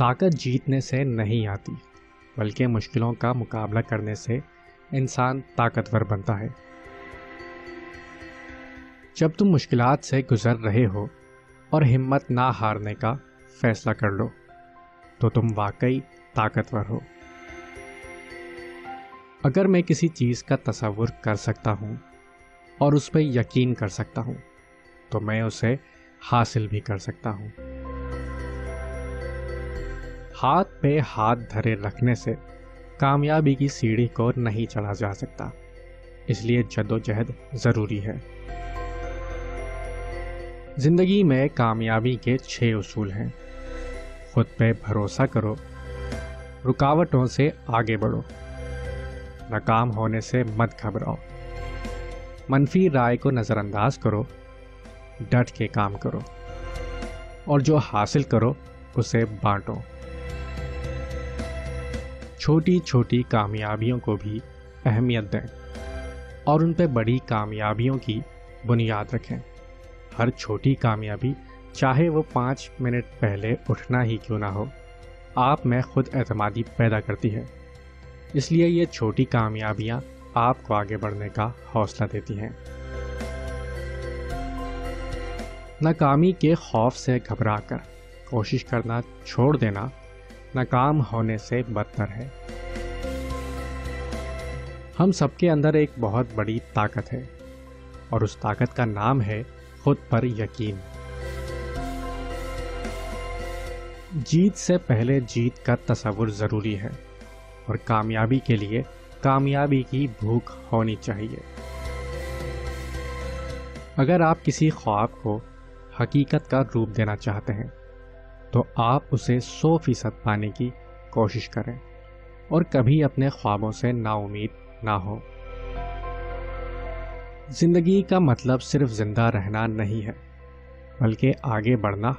طاقت جیتنے سے نہیں آتی، بلکہ مشکلوں کا مقابلہ کرنے سے انسان طاقتور بنتا ہے۔ جب تم مشکلات سے گزر رہے ہو اور ہمت نہ ہارنے کا فیصلہ کر لو تو تم واقعی طاقتور ہو۔ اگر میں کسی چیز کا تصور کر سکتا ہوں اور اس پہ یقین کر سکتا ہوں تو میں اسے حاصل بھی کر سکتا ہوں۔ ہاتھ پہ ہاتھ دھرے رکھنے سے کامیابی کی سیڑھی کو نہیں چڑھا جا سکتا، اس لیے جدوجہد ضروری ہے۔ زندگی میں کامیابی کے 6 اصول ہیں۔ خود پہ بھروسہ کرو، رکاوٹوں سے آگے بڑھو، ناکام ہونے سے مت گھبراؤ، منفی رائے کو نظر انداز کرو، ڈٹ کے کام کرو، اور جو حاصل کرو اسے بانٹو۔ چھوٹی چھوٹی کامیابیوں کو بھی اہمیت دیں اور ان پہ بڑی کامیابیوں کی بنیاد رکھیں۔ ہر چھوٹی کامیابی، چاہے وہ 5 منٹ پہلے اٹھنا ہی کیوں نہ ہو، آپ میں خود اعتمادی پیدا کرتی ہے۔ اس لیے یہ چھوٹی کامیابیاں آپ کو آگے بڑھنے کا حوصلہ دیتی ہیں۔ ناکامی کے خوف سے گھبرا کر کوشش کرنا چھوڑ دینا ناکام ہونے سے بدتر ہے۔ ہم سب کے اندر ایک بہت بڑی طاقت ہے اور اس طاقت کا نام ہے خود پر یقین۔ جیت سے پہلے جیت کا تصور ضروری ہے اور کامیابی کے لیے کامیابی کی بھوک ہونی چاہیے۔ اگر آپ کسی خواب کو حقیقت کا روپ دینا چاہتے ہیں تو آپ اسے 100% پانے کی کوشش کریں اور کبھی اپنے خوابوں سے نا امید نہ ہو۔ زندگی کا مطلب صرف زندہ رہنا نہیں ہے، بلکہ آگے بڑھنا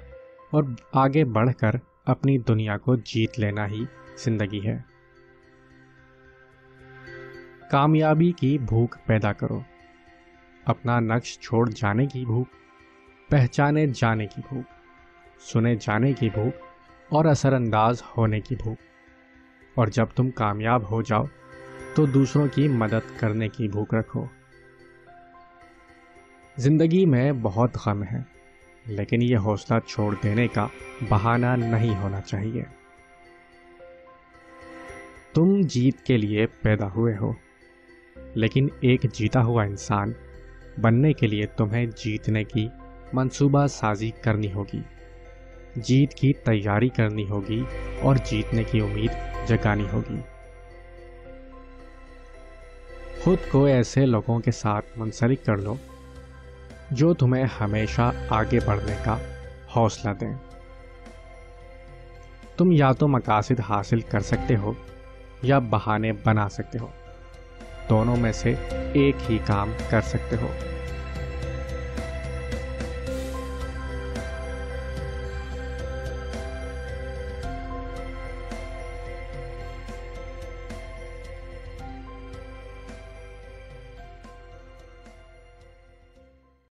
اور آگے بڑھ کر اپنی دنیا کو جیت لینا ہی زندگی ہے۔ کامیابی کی بھوک پیدا کرو، اپنا نقش چھوڑ جانے کی بھوک، پہچانے جانے کی بھوک، سنے جانے کی بھوک اور اثر انداز ہونے کی بھوک۔ اور جب تم کامیاب ہو جاؤ تو دوسروں کی مدد کرنے کی بھوک رکھو۔ زندگی میں بہت غم ہے، لیکن یہ حوصلہ چھوڑ دینے کا بہانہ نہیں ہونا چاہیے۔ تم جیت کے لیے پیدا ہوئے ہو، لیکن ایک جیتا ہوا انسان بننے کے لیے تمہیں جیتنے کی منصوبہ سازی کرنی ہوگی، جیت کی تیاری کرنی ہوگی اور جیتنے کی امید جگانی ہوگی۔ خود کو ایسے لوگوں کے ساتھ منسلک کر لو جو تمہیں ہمیشہ آگے بڑھنے کا حوصلہ دیں۔ تم یا تو مقاصد حاصل کر سکتے ہو یا بہانے بنا سکتے ہو، دونوں میں سے ایک ہی کام کر سکتے ہو۔